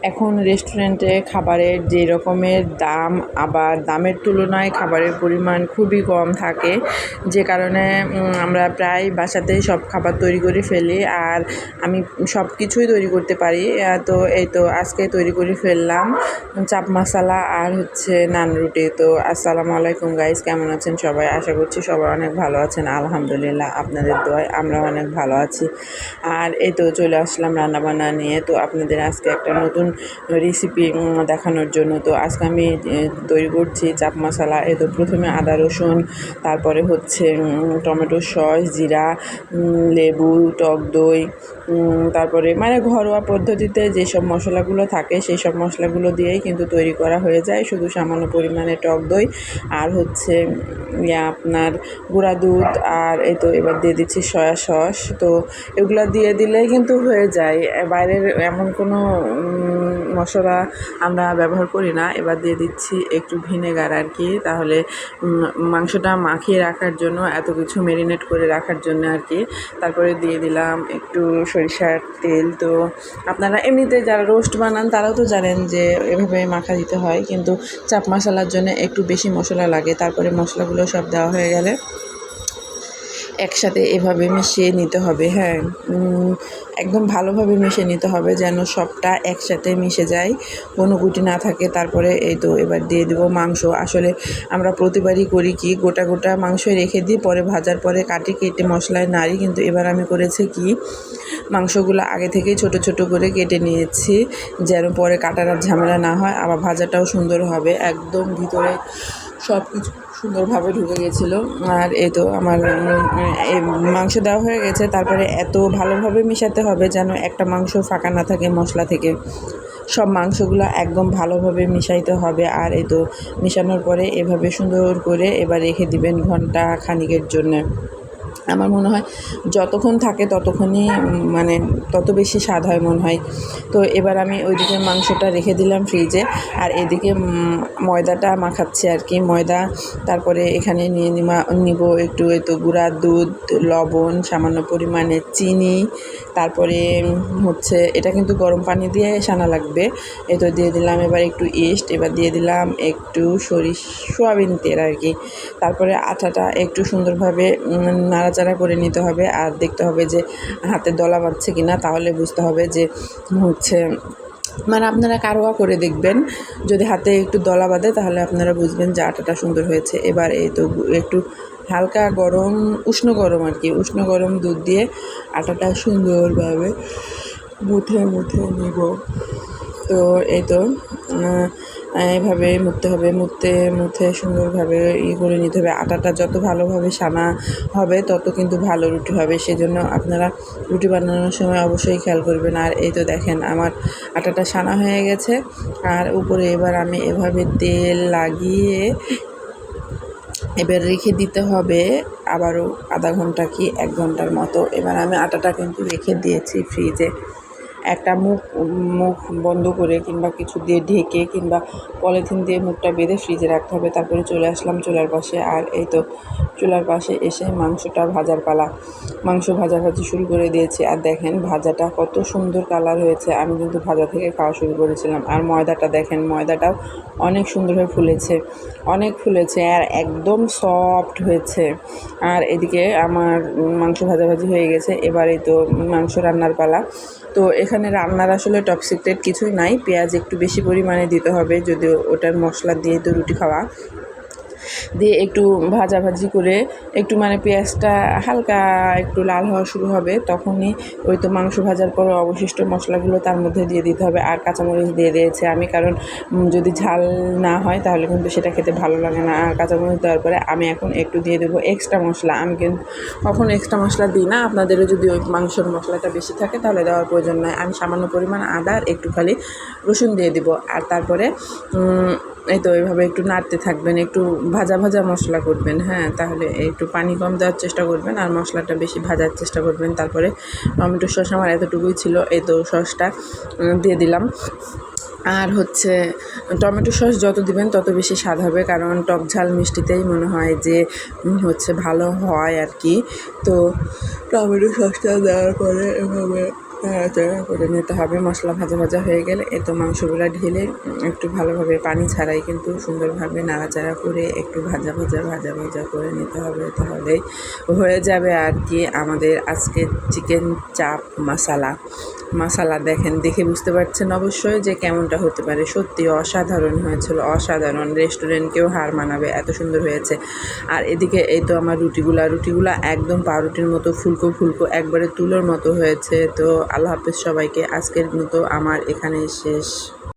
এখন রেস্টুরেন্টে খাবারের যে রকমের দাম, আবার দামের তুলনায় খাবারের পরিমাণ খুবই কম থাকে, যে কারণে আমরা প্রায় বাসাতেই সব খাবার তৈরি করে ফেলি। আর আমি সব কিছুই তৈরি করতে পারি। তো এই তো আজকে তৈরি করে ফেললাম চাপ মশলা আর হচ্ছে নান রুটি। তো আসসালামু আলাইকুম গাইস, কেমন আছেন সবাই? আশা করছি সবাই অনেক ভালো আছেন। আলহামদুলিল্লাহ, আপনাদের দোয়ায় আমরা অনেক ভালো আছি। আর এই তো চলে আসলাম রান্নাবান্না নিয়ে। তো আপনাদের আজকে একটা নতুন রেসিপি দেখানোর জন্য। তো আজকে আমি তৈরি করছি চাপ মশলা। এই তো প্রথমে আদা রসুন, তারপরে হচ্ছে টমেটো সস, জিরা, লেবু, টক দই, তারপরে মানে ঘরোয়া পদ্ধতিতে যেসব মশলাগুলো থাকে সেই সব মশলাগুলো দিয়েই কিন্তু তৈরি করা হয়ে যায়। শুধু সামান্য পরিমাণে টক দই আর হচ্ছে আপনার গুঁড়া দুধ, আর এই তো এবার দিয়ে দিচ্ছি সয়া সস। তো এগুলো দিয়ে দিলেই কিন্তু হয়ে যায়। বাইরের এমন কোনো মশলা আমরা ব্যবহার করি না। এবার দিয়ে দিচ্ছি একটু ভিনেগার আর কি, তাহলে মাংসটা মাখিয়ে রাখার জন্য, এত কিছু ম্যারিনেট করে রাখার জন্য আর কি। তারপরে দিয়ে দিলাম একটু সরিষার তেল। তো আপনারা এমনিতে যারা রোস্ট বানান তারাও তো জানেন যে এভাবে মাখা দিতে হয়, কিন্তু চাপ মশলার জন্য একটু বেশি মশলা লাগে। তারপরে মশলাগুলো সব দেওয়া হয়ে গেলে একসাথে এভাবে মিশিয়ে নিতে হবে। হ্যাঁ, একদম ভালোভাবে মিশিয়ে নিতে হবে যেন সবটা একসাথে মিশে যায়, কোনো গুটি না থাকে। তারপরে এই তো এবার দিয়ে দেবো মাংস। আসলে আমরা প্রতিবারই করি কি, গোটা গোটা মাংস রেখে দিই, পরে ভাজার পরে কেটে মশলায় নাড়ি। কিন্তু এবার আমি করেছি কি, মাংসগুলো আগে থেকেই ছোট ছোট করে কেটে নিয়েছি, যেন পরে কাটার আর ঝামেলা না হয়, আবার ভাজাটাও সুন্দর হবে। একদম ভিতরে সব কিছু সুন্দরভাবে ঢুকে গেছিলো। আর এই তো আমার মাংস দেওয়া হয়ে গেছে। তারপরে এত ভালোভাবে মেশাতে হবে যেন একটা মাংস ফাঁকা না থাকে মশলা থেকে। সব মাংসগুলো একদম ভালোভাবে মিশাইতে হবে। আর এই তো মেশানোর পরে এভাবে সুন্দর করে এবার রেখে দিবেন ঘন্টা খানিকের জন্যে। আমার মনে হয় যতক্ষণ থাকে ততক্ষণই মানে তত বেশি স্বাদ হয় মনে হয়। তো এবার আমি ওইদিকে মাংসটা রেখে দিলাম ফ্রিজে, আর এদিকে ময়দাটা মাখাচ্ছি আর কি। ময়দা, তারপরে এখানে নিয়ে নিব একটু এই তো গুঁড়া দুধ, লবণ, সামান্য পরিমাণে চিনি, তারপরে হচ্ছে এটা কিন্তু গরম পানি দিয়ে সানা লাগবে। এই তো দিয়ে দিলাম এবার একটু ইস্ট, এবার দিয়ে দিলাম একটু সয়াবিন তেল আর কি। তারপরে আটাটা একটু সুন্দরভাবে নাড়াচাড়া করে নিতে হবে, আর দেখতে হবে যে হাতে দলা বাঁধছে কি না, তাহলে বুঝতে হবে যে হচ্ছে মানে আপনারা কারোয়া করে দেখবেন, যদি হাতে একটু দলা বাঁধে তাহলে আপনারা বুঝবেন যে আটাটা সুন্দর হয়েছে। এবার এই তো একটু হালকা গরম, উষ্ণ গরম আর কি, উষ্ণ গরম দুধ দিয়ে আটাটা সুন্দরভাবে মুথে নিব। তো এই তো এইভাবে মুছতে হবে, মুথে সুন্দরভাবে করে নিতে হবে। আটাটা যত ভালোভাবে সানা হবে তত কিন্তু ভালো রুটি হবে। সেজন্য আপনারা রুটি বানানোর সময় অবশ্যই খেয়াল করবেন। আর এই তো দেখেন আমার আটাটা সানা হয়ে গেছে। আর উপরে এবার আমি এভাবে তেল লাগিয়ে এবার রেখে দিতে হবে আবারও আধা ঘন্টা কি 1 ঘন্টার মতো। এবার আমি আটাটা কিন্তু রেখে দিয়েছি ফ্রিজে, একটা মুখ বন্ধ করে কিংবা কিছু দিয়ে ঢেকে কিংবা পলিথিন দিয়ে মুখটা বেঁধে ফ্রিজে রাখতে হবে। তারপরে চলে আসলাম চুলার পাশে। আর এই তো চুলার পাশে এসে মাংসটা ভাজার পালা। মাংস ভাজাভাজি শুরু করে দিয়েছি। আর দেখেন ভাজাটা কত সুন্দর কালার হয়েছে। আমি কিন্তু ভাজা থেকে খাওয়া শুরু করেছিলাম। আর ময়দাটা দেখেন, ময়দাটাও অনেক সুন্দরভাবে ফুলেছে আর একদম সফট হয়েছে। আর এদিকে আমার মাংস ভাজাভাজি হয়ে গেছে। এবার এই তো মাংস রান্নার পালা। তো এখানে রান্নার আসলে টপ সিক্রেট কিছুই নাই, পেঁয়াজ একটু বেশি পরিমাণে দিতে হবে, যদিও ওটার মশলা দিয়ে তো রুটি খাওয়া, দিয়ে একটু ভাজাভাজি করে একটু মানে পেঁয়াজটা হালকা একটু লাল হওয়া শুরু হবে, তখনই ওই তো মাংস ভাজার পরে অবশিষ্ট মশলাগুলো তার মধ্যে দিয়ে দিতে হবে। আর কাঁচামরিচ দিয়ে দিয়েছে আমি, কারণ যদি ঝাল না হয় তাহলে কিন্তু সেটা খেতে ভালো লাগে না। আর কাঁচামরিচ দেওয়ার পরে আমি এখন একটু দিয়ে দেবো এক্সট্রা মশলা। আমি কিন্তু কখনো এক্সট্রা মশলা দিই না, আপনাদেরও যদি ওই মাংসের মশলাটা বেশি থাকে তাহলে দেওয়ার প্রয়োজন নয়। আমি সামান্য পরিমাণ আদা আর একটু খালি রসুন দিয়ে দিব। আর তারপরে এই তো এইভাবে একটু নাড়তে থাকবেন, একটু ভাজা মশলা করবেন। হ্যাঁ, তাহলে একটু পানি কম দেওয়ার চেষ্টা করবেন আর মশলাটা বেশি ভাজার চেষ্টা করবেন। তারপরে টমেটো সস আমার এতটুকুই ছিল, এই তো সসটা দিয়ে দিলাম। আর হচ্ছে টমেটো সস যত দিবেন তত বেশি স্বাদ হবে, কারণ টক ঝাল মিষ্টিতেই মনে হয় যে হচ্ছে ভালো হয় আর কি। তো টমেটো সসটা দেওয়ার পরে এভাবে নাড়াচাড়া করে নিতে হবে। মশলা ভাজা ভাজা হয়ে গেলে এ তো মাংসগুলো ঢেলে একটু ভালোভাবে পানি ছাড়াই কিন্তু সুন্দরভাবে নাড়াচাড়া করে একটু ভাজা ভাজা করে নিতে হবে। তাহলেই হয়ে যাবে আর কি আমাদের আজকে চিকেন চাপ মশালা দেখে বুঝতে পারছেন অবশ্যই যে কেমনটা হতে পারে। সত্যি অসাধারণ হয়েছিল, অসাধারণ, রেস্টুরেন্টকেও হার মানাবে, এত সুন্দর হয়েছে। আর এদিকে এই তো আমার রুটিগুলা একদম পাউরুটির মতো ফুলকো একবারে তুলোর মতো হয়েছে। তো আল্লাহ হাফেজ সবাইকে, আজকের মতো আমার এখানেই শেষ।